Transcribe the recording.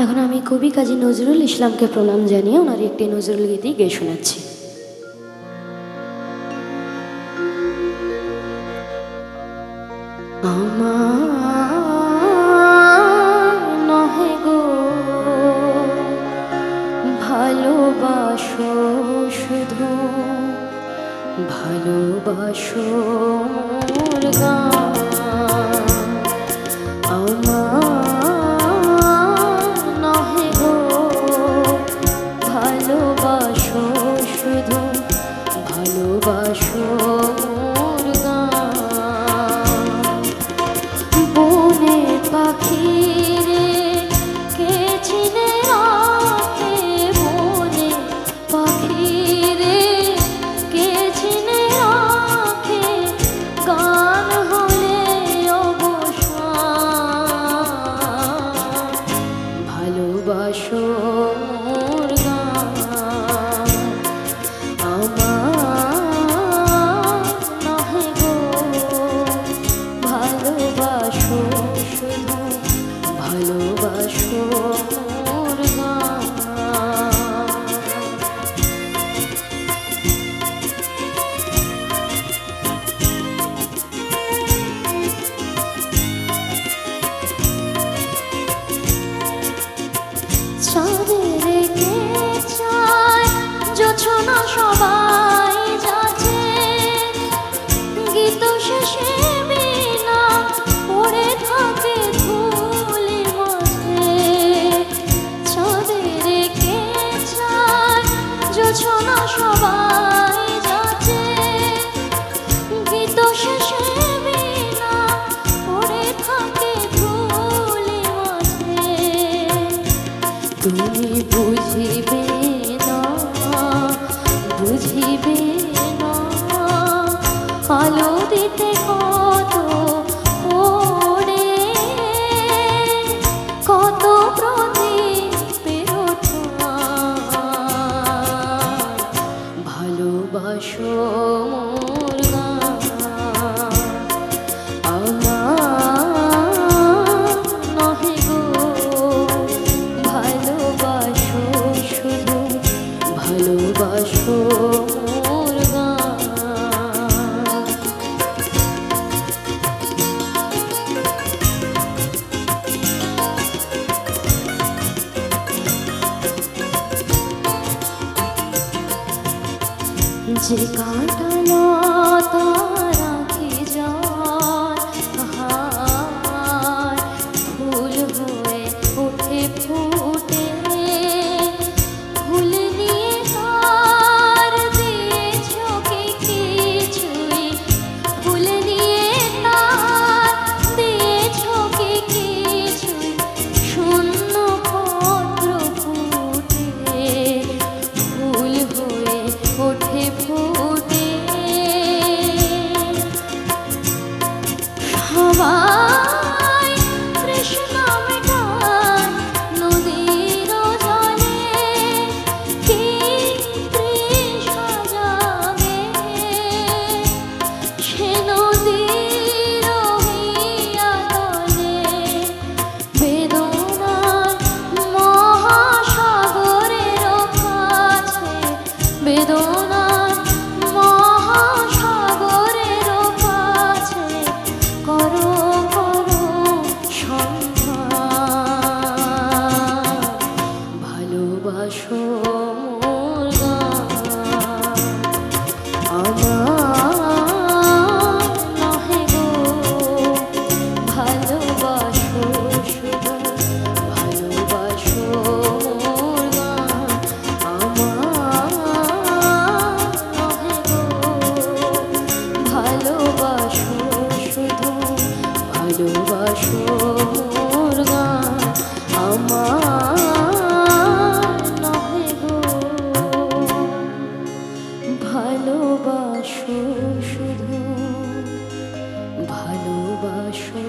এখন আমি কবি কাজী নজরুল ইসলামকে প্রণাম জানিয়ে ওনার একটি নজরুল গীতি গেয়ে শোনাচ্ছি। আমার নহে গো ভালোবাসো, শুধু ভালোবাসো মোর গান। আমার নহে গো ভালোবাসো, শুধু ভালোবাসো মোর গান। বনে পাখি রে কে চিনে রাখে, বনে পাখি রে কে চিনে রাখে, গান হলে অবসান। ভালোবাসো মোর গান। আমার নহে গো ভালোবাসো, শুধু ভালোবাসো মোর গান। চাঁদের কে চায় জোছনা সবাই যাচ্ছে, গীত শেষে বিনা পড়ে থাকে ধুলির মাঝে। চাঁদের কে চায় জোছনা সবাই যাচ্ছে, গীত শেষে বিনা পড়ে থাকে ধুলির মাঝে। তুমি বুঝিবে না, বুঝিবে না, আলো দিতে কত পড়ে, কত প্রদীপের ওঠান। ভালোবাসো মোর গান। আমার নহে গো ভালোবাসো, শুধু ভালোবাসো মোর গান। যে কাটালো তারা যান, হায় ফুল হয়ে ওঠে ফুটে, ফুল নিয়ে তার দিয়েছ কি কিছুই, ফুল নিয়ে তার দিয়েছ কি কিছুই, শূন্য পত্র ফুটে, ফুল হয়ে ওঠে ফুটে। সবাই তৃষ্ণা মেটায় নদীর জলে, কি তৃষা জাগে সে নদীর হিয়াতলে। বেদনার মহাসাগরের কাছে, বেদনার মহাসাগরের কাছে করো করো সন্ধান। ভালোবাসো মোর গান। আমার নহে গো ভালোবাসো, শুধু ভালোবাসো মোর গান। আমার নহে গো ভালোবাসো, শুধু ভালোবাসো মোর গান। আমার নহে গো ভালোবাসো, শুধু ভালোবাসো।